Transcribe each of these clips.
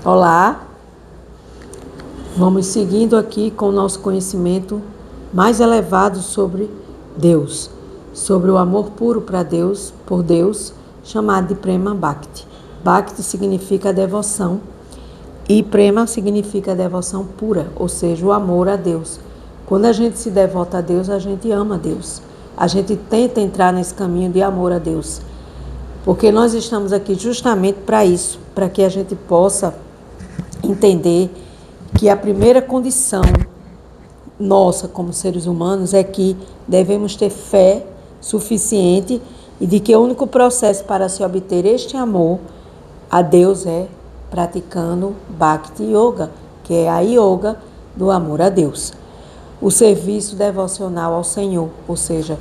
Olá, vamos seguindo aqui com o nosso conhecimento mais elevado sobre Deus, sobre o amor puro para Deus, por Deus, chamado de Prema Bhakti. Bhakti significa devoção e Prema significa devoção pura, ou seja, o amor a Deus. Quando a gente se devota a Deus, a gente ama Deus. A gente tenta entrar nesse caminho de amor a Deus, porque nós estamos aqui justamente para isso, para que a gente possa entender que a primeira condição nossa como seres humanos é que devemos ter fé suficiente e de que o único processo para se obter este amor a Deus é praticando Bhakti Yoga, que é a yoga do amor a Deus. O serviço devocional ao Senhor, ou seja,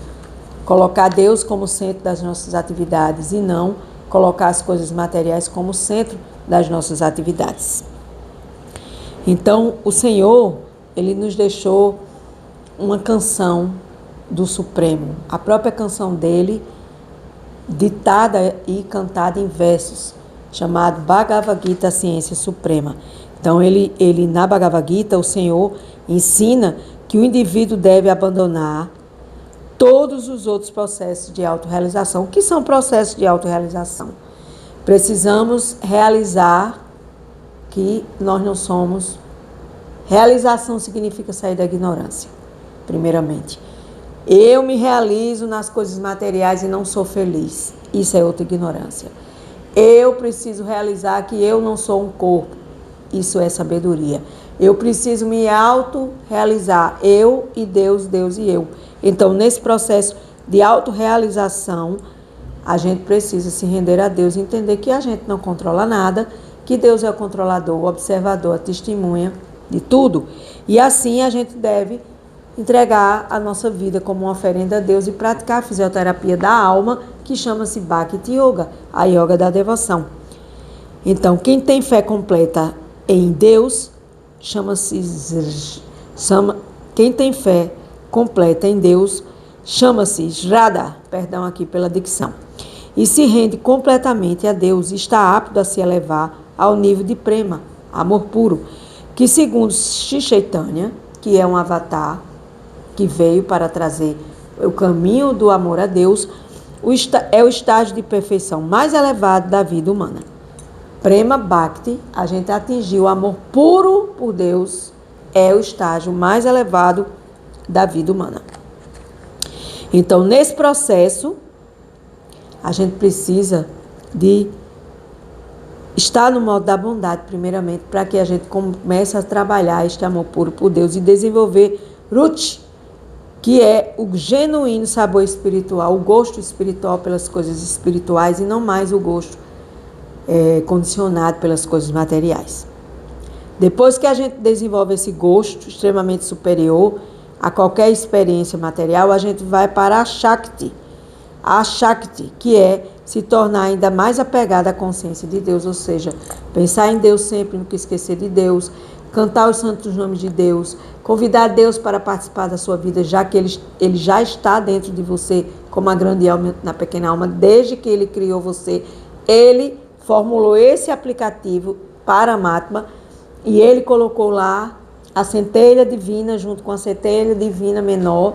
colocar Deus como centro das nossas atividades e não colocar as coisas materiais como centro das nossas atividades. Então, o Senhor, Ele nos deixou uma canção do Supremo, a própria canção dele, ditada e cantada em versos, chamado Bhagavad Gita, a Ciência Suprema. Então, ele na Bhagavad Gita, o Senhor ensina que o indivíduo deve abandonar todos os outros processos de autorrealização. O que são processos de autorrealização? Precisamos realizar que nós não somos. Realização significa sair da ignorância, primeiramente. Eu me realizo nas coisas materiais e não sou feliz. Isso é outra ignorância. Eu preciso realizar que eu não sou um corpo. Isso é sabedoria. Eu preciso me autorrealizar. Eu e Deus, Deus e eu. Então, nesse processo de autorrealização, a gente precisa se render a Deus e entender que a gente não controla nada, que Deus é o controlador, o observador, a testemunha de tudo. E assim a gente deve entregar a nossa vida como uma oferenda a Deus e praticar a fisioterapia da alma, que chama-se Bhakti Yoga, a yoga da devoção. Então, quem tem fé completa em Deus, quem tem fé completa em Deus, chama-se Shraddha, perdão aqui pela dicção, e se rende completamente a Deus e está apto a se elevar ao nível de Prema, amor puro, que segundo Shri Chaitanya, que é um avatar que veio para trazer o caminho do amor a Deus, é o estágio de perfeição mais elevado da vida humana. Prema Bhakti, a gente atingiu o amor puro por Deus, é o estágio mais elevado da vida humana. Então, nesse processo, a gente precisa de estar no modo da bondade, primeiramente, para que a gente comece a trabalhar este amor puro por Deus e desenvolver Ruchi, que é o genuíno sabor espiritual, o gosto espiritual pelas coisas espirituais e não mais o gosto condicionado pelas coisas materiais. Depois que a gente desenvolve esse gosto extremamente superior a qualquer experiência material, a gente vai para a Shakti, que é se tornar ainda mais apegada à consciência de Deus, ou seja, pensar em Deus sempre, nunca esquecer de Deus, cantar os santos nomes de Deus, convidar Deus para participar da sua vida, já que ele já está dentro de você, como a grande alma na pequena alma, desde que ele criou você. Ele formulou esse aplicativo Paramatma e ele colocou lá a centelha divina junto com a centelha divina menor,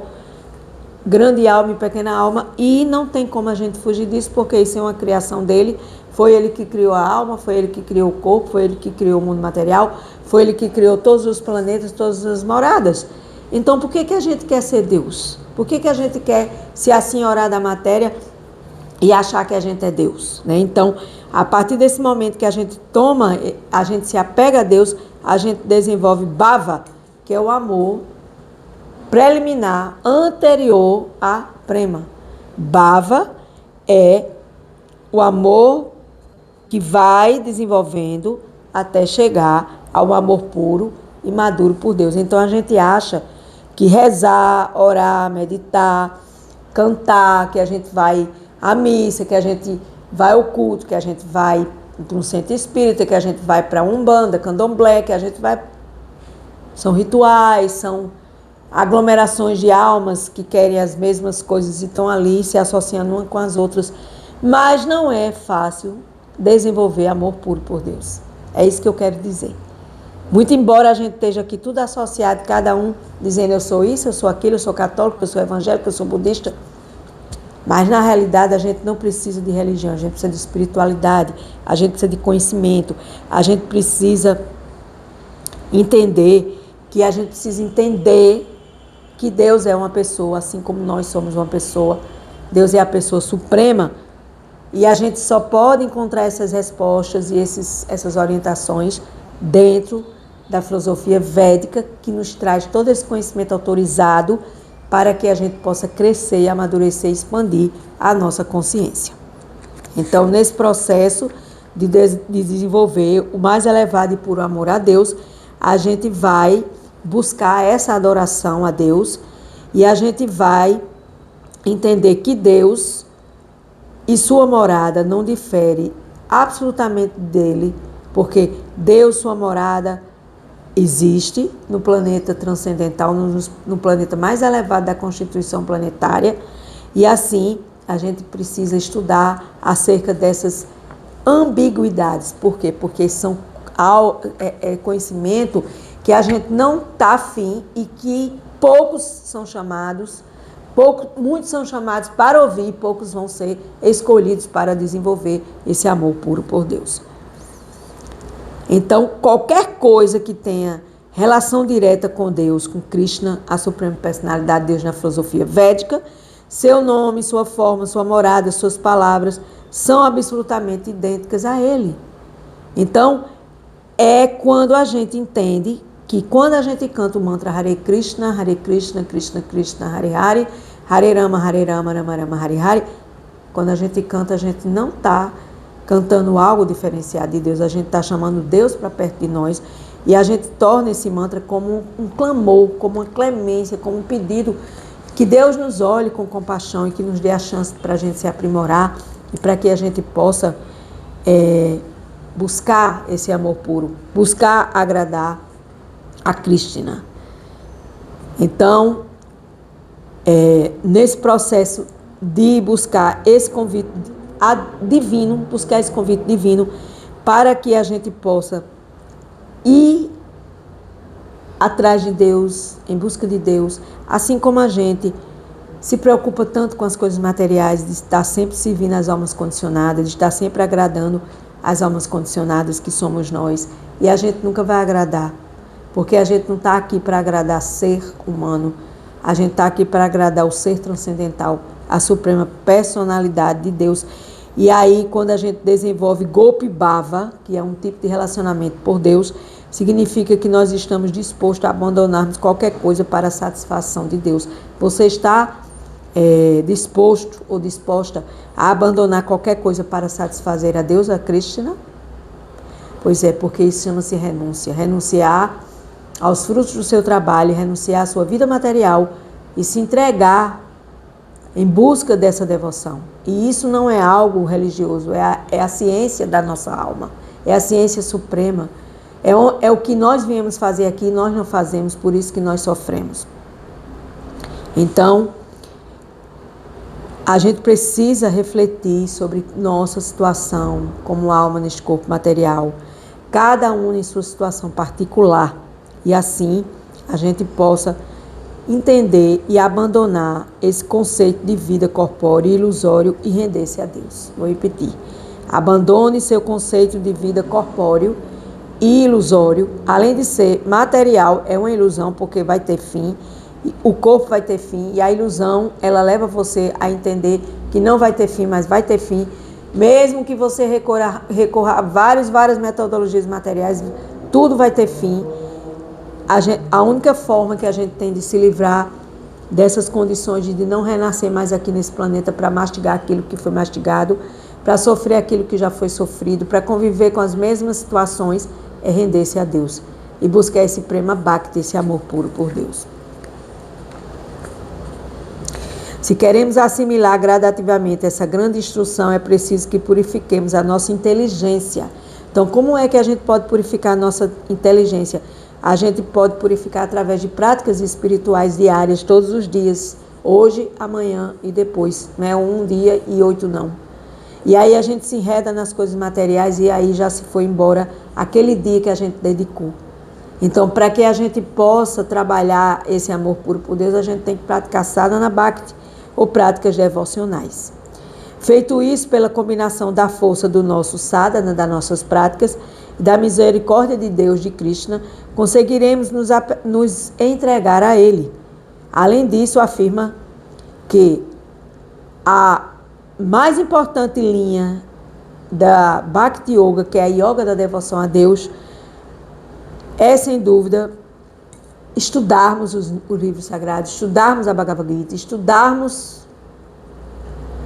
grande alma e pequena alma, e não tem como a gente fugir disso, porque isso é uma criação dele. Foi ele que criou a alma, foi ele que criou o corpo, foi ele que criou o mundo material, foi ele que criou todos os planetas, todas as moradas. Então, por que a gente quer ser Deus? Por que a gente quer se assenhorar da matéria e achar que a gente é Deus, né? Então, a partir desse momento que a gente se apega a Deus, a gente desenvolve Bhava, que é o amor preliminar, anterior a Prema. Bhava é o amor que vai desenvolvendo até chegar ao amor puro e maduro por Deus. Então a gente acha que rezar, orar, meditar, cantar, que a gente vai à missa, que a gente vai ao culto, que a gente vai para um centro espírita, que a gente vai para Umbanda, Candomblé, que a gente vai... São rituais, são aglomerações de almas que querem as mesmas coisas e estão ali se associando umas com as outras. Mas não é fácil desenvolver amor puro por Deus. É isso que eu quero dizer. Muito embora a gente esteja aqui tudo associado, cada um dizendo eu sou isso, eu sou aquilo, eu sou católico, eu sou evangélico, eu sou budista, mas na realidade a gente não precisa de religião, a gente precisa de espiritualidade, a gente precisa de conhecimento, a gente precisa entender que Deus é uma pessoa, assim como nós somos uma pessoa. Deus é a pessoa suprema e a gente só pode encontrar essas respostas e essas orientações dentro da filosofia védica, que nos traz todo esse conhecimento autorizado para que a gente possa crescer, amadurecer e expandir a nossa consciência. Então, nesse processo de desenvolver o mais elevado e puro amor a Deus, a gente vai buscar essa adoração a Deus e a gente vai entender que Deus e sua morada não difere absolutamente dele, porque Deus, sua morada, existe no planeta transcendental, no planeta mais elevado da constituição planetária, e assim a gente precisa estudar acerca dessas ambiguidades. Por quê? Porque são conhecimento que a gente não está afim e que poucos são chamados, muitos são chamados para ouvir e poucos vão ser escolhidos para desenvolver esse amor puro por Deus. Então, qualquer coisa que tenha relação direta com Deus, com Krishna, a suprema personalidade de Deus na filosofia védica, seu nome, sua forma, sua morada, suas palavras são absolutamente idênticas a Ele. Então, é quando a gente entende que quando a gente canta o mantra Hare Krishna, Krishna Krishna, Hare Hare, Hare Rama, Rama Rama, Hare Hare, quando a gente canta, a gente não está cantando algo diferenciado de Deus, a gente está chamando Deus para perto de nós e a gente torna esse mantra como um clamor, como uma clemência, como um pedido que Deus nos olhe com compaixão e que nos dê a chance para a gente se aprimorar e para que a gente possa buscar esse amor puro, buscar agradar a Krishna. Então, nesse processo de buscar esse convite divino, buscar esse convite divino para que a gente possa ir atrás de Deus, em busca de Deus, assim como a gente se preocupa tanto com as coisas materiais, de estar sempre servindo as almas condicionadas, de estar sempre agradando as almas condicionadas que somos nós, e a gente nunca vai agradar, porque a gente não está aqui para agradar ser humano, a gente está aqui para agradar o ser transcendental, a suprema personalidade de Deus. E aí, quando a gente desenvolve Gopi Bhava, que é um tipo de relacionamento por Deus, significa que nós estamos dispostos a abandonarmos qualquer coisa para a satisfação de Deus. Você está disposto ou disposta a abandonar qualquer coisa para satisfazer a Deus, a Krishna? Pois é, porque isso chama-se renúncia. Renunciar aos frutos do seu trabalho, renunciar à sua vida material e se entregar em busca dessa devoção. E isso não é algo religioso, é a ciência da nossa alma, é a ciência suprema. É o que nós viemos fazer aqui e nós não fazemos, por isso que nós sofremos. Então, a gente precisa refletir sobre nossa situação como alma neste corpo material, cada um em sua situação particular, e assim a gente possa entender e abandonar esse conceito de vida corpórea e ilusório e render-se a Deus. Vou repetir. Abandone seu conceito de vida corpóreo e ilusório. Além de ser material, é uma ilusão porque vai ter fim, o corpo vai ter fim, e a ilusão, ela leva você a entender que não vai ter fim, mas vai ter fim. Mesmo que você recorra a várias metodologias materiais, tudo vai ter fim. A única forma que a gente tem de se livrar dessas condições de não renascer mais aqui nesse planeta para mastigar aquilo que foi mastigado, para sofrer aquilo que já foi sofrido, para conviver com as mesmas situações, é render-se a Deus e buscar esse prema bhakti, esse amor puro por Deus. Se queremos assimilar gradativamente essa grande instrução, é preciso que purifiquemos a nossa inteligência. Então, como é que a gente pode purificar a nossa inteligência? A gente pode purificar através de práticas espirituais diárias, todos os dias, hoje, amanhã e depois. Não é um dia e 8 não. E aí a gente se enreda nas coisas materiais e aí já se foi embora aquele dia que a gente dedicou. Então, para que a gente possa trabalhar esse amor puro por Deus, a gente tem que praticar sadhana bhakti ou práticas devocionais. Feito isso, pela combinação da força do nosso sadhana, das nossas práticas, e da misericórdia de Deus, de Krishna, conseguiremos nos entregar a Ele. Além disso, afirma que a mais importante linha da Bhakti Yoga, que é a yoga da devoção a Deus, é, sem dúvida, estudarmos os livros sagrados, estudarmos a Bhagavad Gita, estudarmos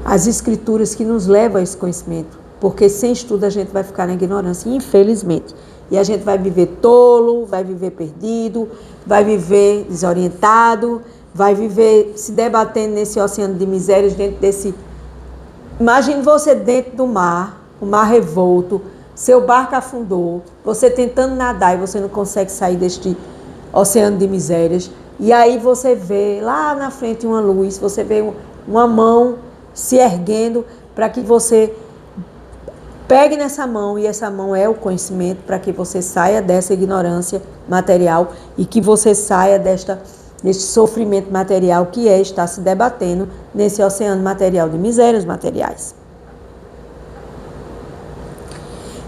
as escrituras que nos levam a esse conhecimento, porque sem estudo a gente vai ficar na ignorância, infelizmente. E a gente vai viver tolo, vai viver perdido, vai viver desorientado, vai viver se debatendo nesse oceano de misérias, dentro desse... Imagine você dentro do mar, o mar revolto, seu barco afundou, você tentando nadar e você não consegue sair deste oceano de misérias. E aí você vê lá na frente uma luz, você vê uma mão se erguendo para que você pegue nessa mão, e essa mão é o conhecimento, para que você saia dessa ignorância material e que você saia deste sofrimento material que é estar se debatendo nesse oceano material de misérias materiais.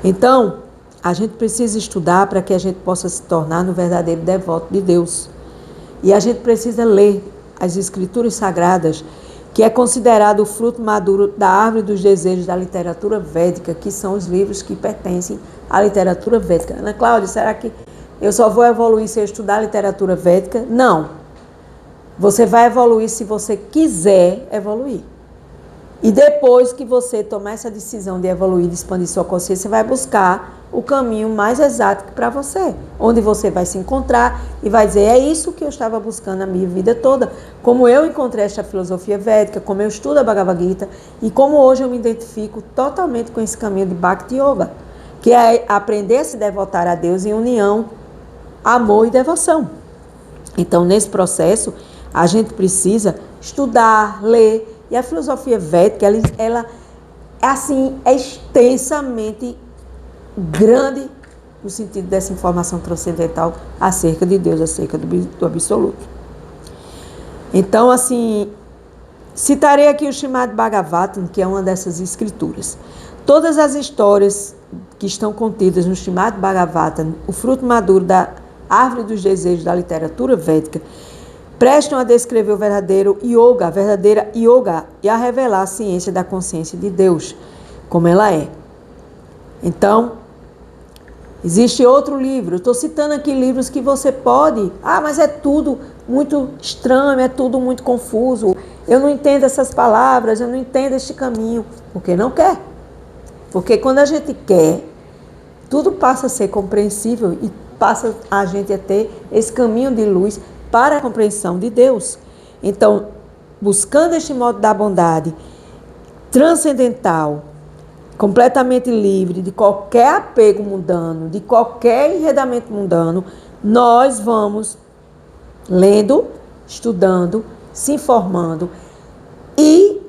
Então, a gente precisa estudar para que a gente possa se tornar no verdadeiro devoto de Deus. E a gente precisa ler as escrituras sagradas, que é considerado o fruto maduro da árvore dos desejos da literatura védica, que são os livros que pertencem à literatura védica. Ana Cláudia, será que eu só vou evoluir se eu estudar literatura védica? Não. Você vai evoluir se você quiser evoluir. E depois que você tomar essa decisão de evoluir, de expandir sua consciência, você vai buscar o caminho mais exato para você, onde você vai se encontrar e vai dizer, é isso que eu estava buscando a minha vida toda, como eu encontrei esta filosofia védica, como eu estudo a Bhagavad Gita e como hoje eu me identifico totalmente com esse caminho de Bhakti Yoga, que é aprender a se devotar a Deus em união, amor e devoção. Então, nesse processo, a gente precisa estudar, ler. E a filosofia védica, ela assim, é extensamente grande no sentido dessa informação transcendental acerca de Deus, acerca do absoluto. Então, assim, citarei aqui o Srimad Bhagavatam, que é uma dessas escrituras. Todas as histórias que estão contidas no Srimad Bhagavatam, o fruto maduro da árvore dos desejos da literatura védica, prestam a descrever o verdadeiro yoga, a verdadeira yoga, e a revelar a ciência da consciência de Deus, como ela é. Então, existe outro livro, estou citando aqui livros que você pode, mas é tudo muito estranho, é tudo muito confuso, eu não entendo essas palavras, eu não entendo este caminho, porque não quer. Porque quando a gente quer, tudo passa a ser compreensível e passa a gente a ter esse caminho de luz para a compreensão de Deus. Então, buscando este modo da bondade transcendental, completamente livre de qualquer apego mundano, de qualquer enredamento mundano, nós vamos lendo, estudando, se informando e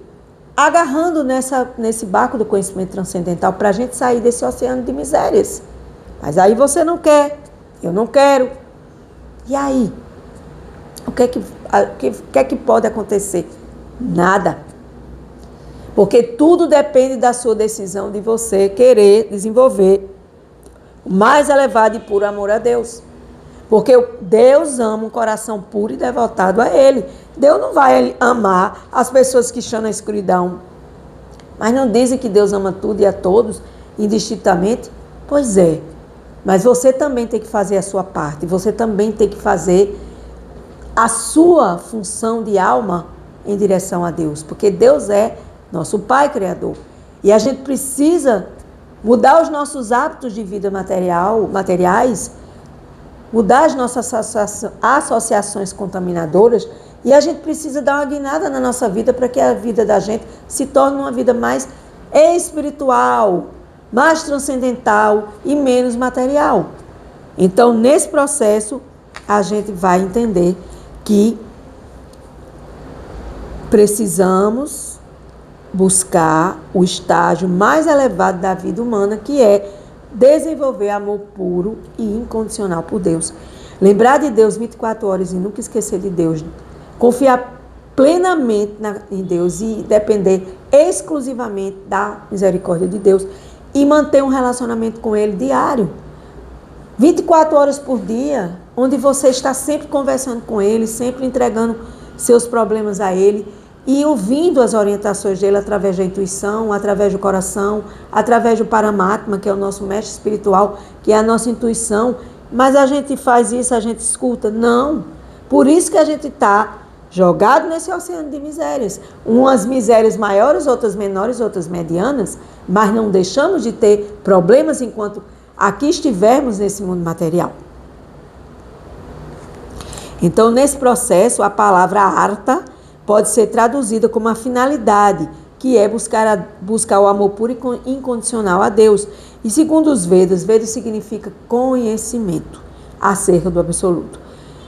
agarrando nesse barco do conhecimento transcendental para a gente sair desse oceano de misérias. Mas aí você não quer, eu não quero. E aí? O que é que pode acontecer? Nada. Porque tudo depende da sua decisão de você querer desenvolver o mais elevado e puro amor a Deus. Porque Deus ama um coração puro e devotado a Ele. Deus não vai amar as pessoas que estão na escuridão. Mas não dizem que Deus ama tudo e a todos, indistintamente? Pois é. Mas você também tem que fazer a sua parte. Você também tem que fazer a sua função de alma em direção a Deus, porque Deus é nosso Pai Criador. E a gente precisa mudar os nossos hábitos de vida materiais, mudar as nossas associações contaminadoras, e a gente precisa dar uma guinada na nossa vida para que a vida da gente se torne uma vida mais espiritual, mais transcendental e menos material. Então, nesse processo, a gente vai entender que precisamos buscar o estágio mais elevado da vida humana, que é desenvolver amor puro e incondicional por Deus. Lembrar de Deus 24 horas e nunca esquecer de Deus. Confiar plenamente em Deus e depender exclusivamente da misericórdia de Deus e manter um relacionamento com Ele diário. 24 horas por dia, onde você está sempre conversando com Ele, sempre entregando seus problemas a Ele e ouvindo as orientações dele através da intuição, através do coração, através do Paramatma, que é o nosso mestre espiritual, que é a nossa intuição. Mas a gente faz isso, a gente escuta? Não. Por isso que a gente está jogado nesse oceano de misérias. Umas misérias maiores, outras menores, outras medianas, mas não deixamos de ter problemas enquanto aqui estivermos nesse mundo material. Então, nesse processo, a palavra arta pode ser traduzida como a finalidade, que é buscar o amor puro e incondicional a Deus. E segundo os Vedas, Vedas significa conhecimento acerca do absoluto.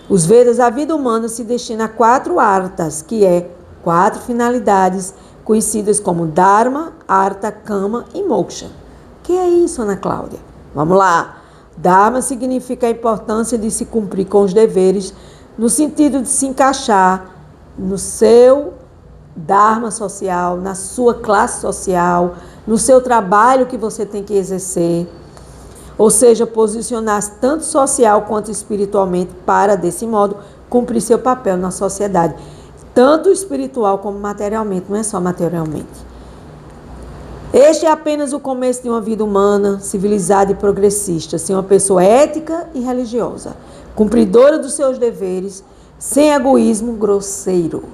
Os Vedas, a vida humana se destina a 4 artas, que é 4 finalidades, conhecidas como Dharma, Artha, Kama e Moksha. O que é isso, Ana Cláudia? Vamos lá. Dharma significa a importância de se cumprir com os deveres, no sentido de se encaixar no seu Dharma social, na sua classe social, no seu trabalho que você tem que exercer. Ou seja, posicionar-se tanto social quanto espiritualmente para, desse modo, cumprir seu papel na sociedade. Tanto espiritual como materialmente, não é só materialmente. Este é apenas o começo de uma vida humana, civilizada e progressista, ser uma pessoa ética e religiosa, cumpridora dos seus deveres, sem egoísmo grosseiro.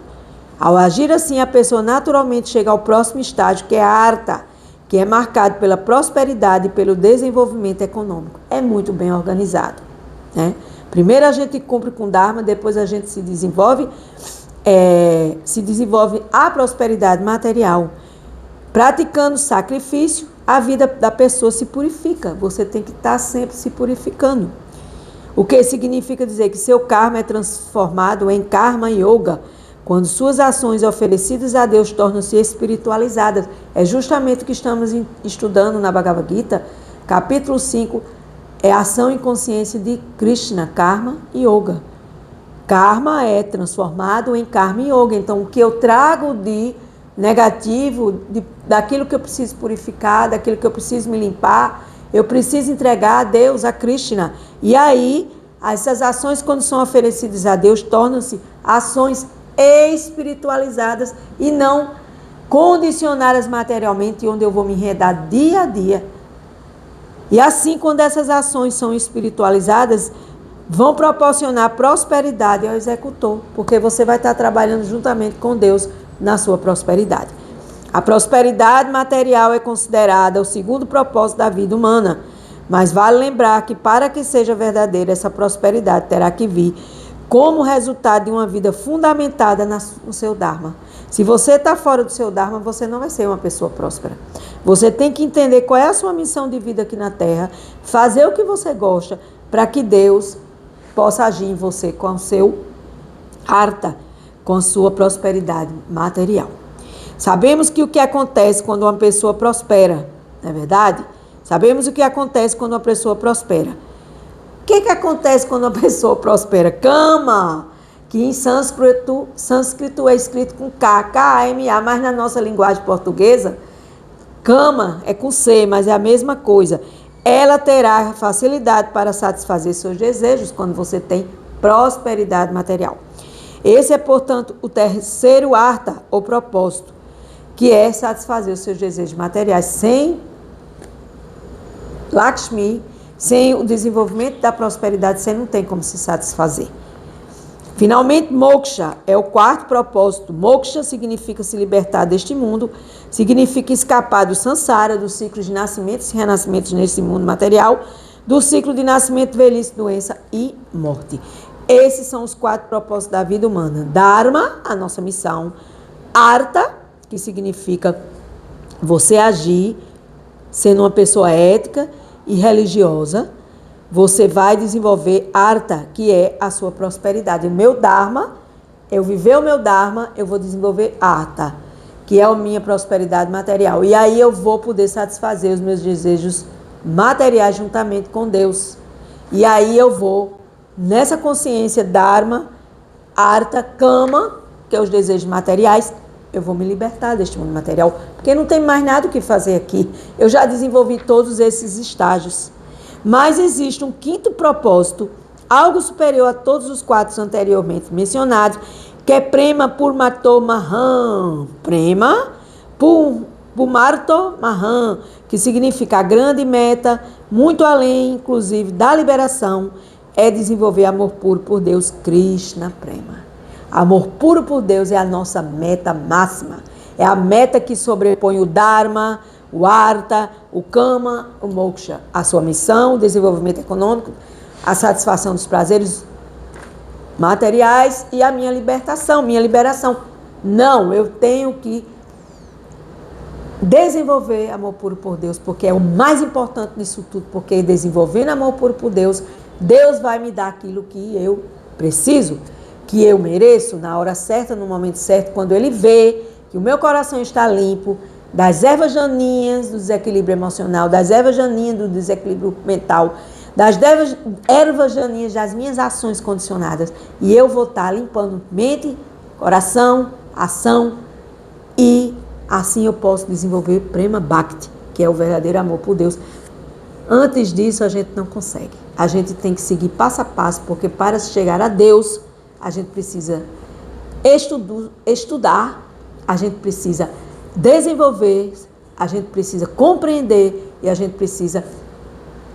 Ao agir assim, a pessoa naturalmente chega ao próximo estágio, que é a arta, que é marcado pela prosperidade e pelo desenvolvimento econômico. É muito bem organizado, né? Primeiro a gente cumpre com Dharma, depois a gente se desenvolve a prosperidade material. Praticando sacrifício, a vida da pessoa se purifica. Você tem que estar sempre se purificando. O que significa dizer que seu karma é transformado em karma yoga, quando suas ações oferecidas a Deus tornam-se espiritualizadas. É justamente o que estamos estudando na Bhagavad Gita, capítulo 5, é ação e consciência de Krishna, karma e yoga. Karma é transformado em karma e yoga. Então, o que eu trago de negativo, daquilo que eu preciso purificar, daquilo que eu preciso me limpar, eu preciso entregar a Deus, a Krishna. E aí, essas ações, quando são oferecidas a Deus, tornam-se ações espiritualizadas e não condicionadas materialmente, onde eu vou me enredar dia a dia. E assim, quando essas ações são espiritualizadas, vão proporcionar prosperidade ao executor, porque você vai estar trabalhando juntamente com Deus na sua prosperidade. A prosperidade material é considerada o segundo propósito da vida humana, mas vale lembrar que para que seja verdadeira, essa prosperidade terá que vir como resultado de uma vida fundamentada no seu Dharma. Se você está fora do seu Dharma, você não vai ser uma pessoa próspera. Você tem que entender qual é a sua missão de vida aqui na Terra, fazer o que você gosta, para que Deus possa agir em você com o seu arta, com a sua prosperidade material. Sabemos que o que acontece quando uma pessoa prospera, não é verdade? Sabemos o que acontece quando uma pessoa prospera. O que acontece quando uma pessoa prospera? Kama, que em sânscrito é escrito com K, K-A-M-A, mas na nossa linguagem portuguesa, Kama é com C, mas é a mesma coisa. Ela terá facilidade para satisfazer seus desejos quando você tem prosperidade material. Esse é, portanto, o terceiro arta, ou propósito, que é satisfazer os seus desejos materiais. Sem Lakshmi, sem o desenvolvimento da prosperidade, você não tem como se satisfazer. Finalmente, moksha é o quarto propósito. Moksha significa se libertar deste mundo, significa escapar do sansara, do ciclo de nascimentos e renascimentos nesse mundo material, do ciclo de nascimento, velhice, doença e morte. Esses são os 4 propósitos da vida humana. Dharma, a nossa missão. Artha, que significa você agir sendo uma pessoa ética e religiosa. Você vai desenvolver Artha, que é a sua prosperidade. O meu Dharma, eu viver o meu Dharma, eu vou desenvolver Artha, que é a minha prosperidade material. E aí eu vou poder satisfazer os meus desejos materiais juntamente com Deus. E aí eu vou, nessa consciência Dharma, Artha, Kama, que é os desejos materiais, eu vou me libertar deste mundo material, porque não tem mais nada o que fazer aqui. Eu já desenvolvi todos esses estágios. Mas existe um quinto propósito, algo superior a todos os 4 anteriormente mencionados, que é Prema Purmato Maham. Prema Purmato Maham, que significa a grande meta, muito além, inclusive, da liberação, é desenvolver amor puro por Deus, Krishna Prema. Amor puro por Deus é a nossa meta máxima. É a meta que sobrepõe o Dharma, o Artha, o Kama, o Moksha. A sua missão, o desenvolvimento econômico, a satisfação dos prazeres materiais e a minha libertação, minha liberação. Não, eu tenho que desenvolver amor puro por Deus, porque é o mais importante nisso tudo, porque desenvolvendo amor puro por Deus, Deus vai me dar aquilo que eu preciso, que eu mereço, na hora certa, no momento certo, quando Ele vê que o meu coração está limpo das ervas daninhas do desequilíbrio emocional, das ervas daninhas do desequilíbrio mental, das ervas daninhas das minhas ações condicionadas. E eu vou estar limpando mente, coração, ação, e assim eu posso desenvolver Prema Bhakti, que é o verdadeiro amor por Deus. Antes disso, a gente não consegue. A gente tem que seguir passo a passo, porque para chegar a Deus, a gente precisa estudar, a gente precisa desenvolver, a gente precisa compreender e a gente precisa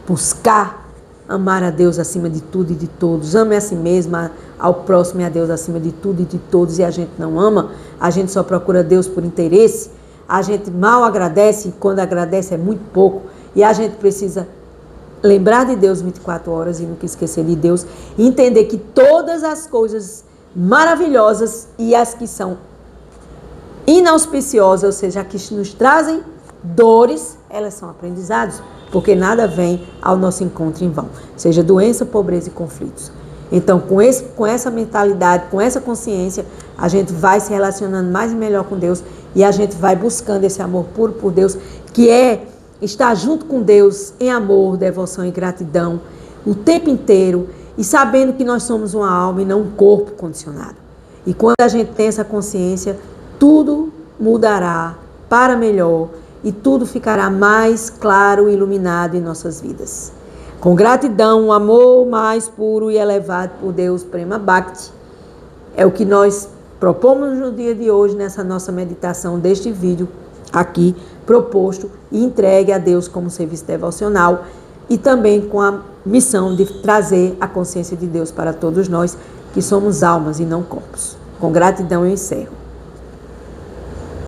buscar amar a Deus acima de tudo e de todos. Ame a si mesma, ao próximo e a Deus acima de tudo e de todos. E a gente não ama, a gente só procura Deus por interesse, a gente mal agradece e quando agradece é muito pouco. E a gente precisa lembrar de Deus 24 horas e nunca esquecer de Deus. E entender que todas as coisas maravilhosas e as que são inauspiciosas, ou seja, as que nos trazem dores, elas são aprendizados, porque nada vem ao nosso encontro em vão, seja doença, pobreza e conflitos. Então, com essa mentalidade, com essa consciência, a gente vai se relacionando mais e melhor com Deus e a gente vai buscando esse amor puro por Deus, que é estar junto com Deus em amor, devoção e gratidão o tempo inteiro e sabendo que nós somos uma alma e não um corpo condicionado. E quando a gente tem essa consciência, tudo mudará para melhor e tudo ficará mais claro e iluminado em nossas vidas. Com gratidão, um amor mais puro e elevado por Deus, Prema Bhakti, é o que nós propomos no dia de hoje, nessa nossa meditação deste vídeo aqui, proposto e entregue a Deus como serviço devocional e também com a missão de trazer a consciência de Deus para todos nós, que somos almas e não corpos. Com gratidão eu encerro.